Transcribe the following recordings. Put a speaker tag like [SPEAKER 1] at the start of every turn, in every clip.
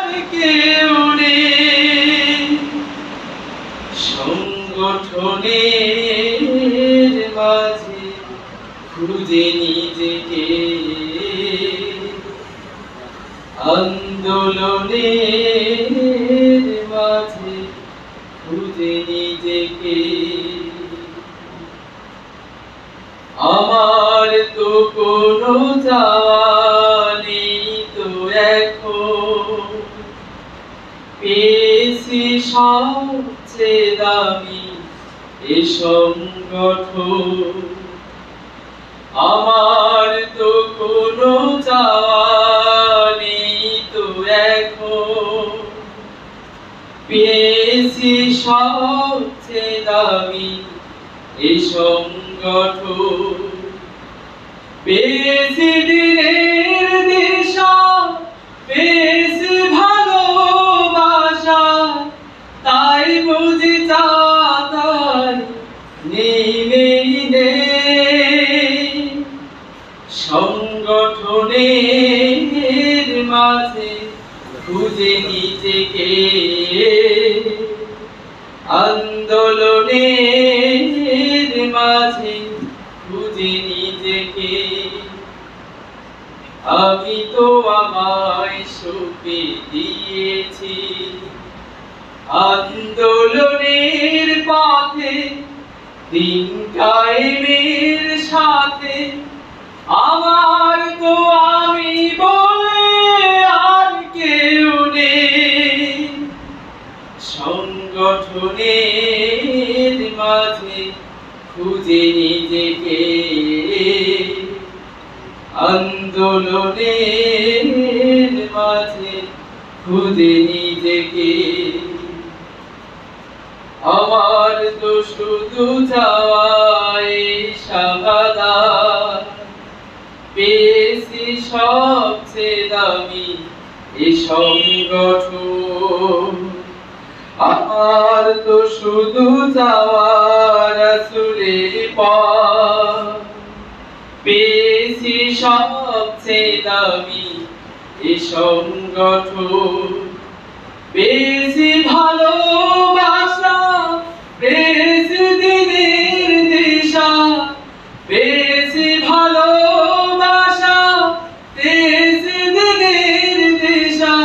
[SPEAKER 1] আর কেউ নেই। সংগঠনের মাঝে খুঁজে নিজেকে, আন্দোলনের মাঝে খুঁজে নিজেকে। আমার তো কোনো চাওয়া নেই তো এখন, পেয়েছি সবচেয়ে দামি এ সংগঠন। আমার তো কোনো চাওয়া নেই তো এখন, পেয়েছি সবচেয়ে দামি এ সংগঠন। পেয়েছি দিনের দিশা, পেয়েছি ভালোবাসা, তাই বুঝি চাতাই নেই নেই। সংগঠনের মাঝে খুঁজে নিজেকে, আন্দোলনের মাঝে খুঁজে নিজেকে। আমি তো আমায় সঁপে দিয়েছি আন্দোলনের পথে, দিন কায়েমের সাথে। আমার তো আমি বলে আর কেউ নেই। সংগঠনের মাঝে খুঁজে নিজেকে, আন্দোলনের মাঝে খুঁজে নিজেকে। আমার তো শুধু চাওয়াই শাহাদাত, পেয়েছি সবচেয়ে দামি এ সংগঠন। আমার তো শুধু চাওয়া রাসূলের পথ, পেয়েছি সবচেয়ে দামি এ সংগঠন। পেয়েছি ভালোবাসা, পেয়েছি দিনের দিশা, পেয়েছি ভালোবাসা, পেয়েছি দিনের দিশা,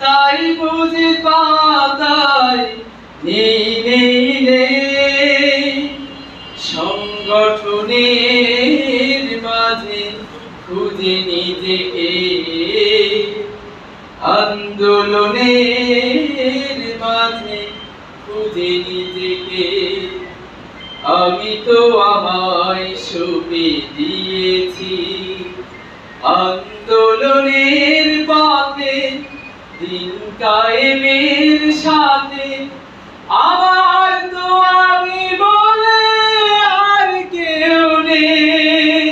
[SPEAKER 1] তাই বুঝি পাতাই নেই নেই। সংগঠনের মাঝে খুঁজে নিজেকে, আন্দোলনের মাঝে খুঁজে নিজেকে। আমি তো আমায় সঁপে দিয়েছি আন্দোলনের পথে, দিন কায়েমের সাথে। আমার তো আমি বলে আর কেউ নেই।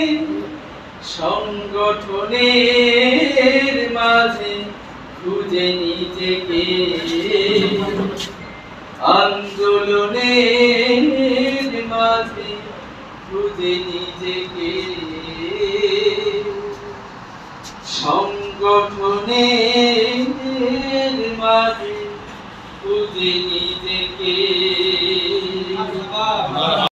[SPEAKER 1] সংগঠনের মাঝে খুঁজে নিজেকে, আন্দোলনের মাঝে খুঁজে নিজেকে। সংগঠনের মাঝে খুঁজে নিজেকে।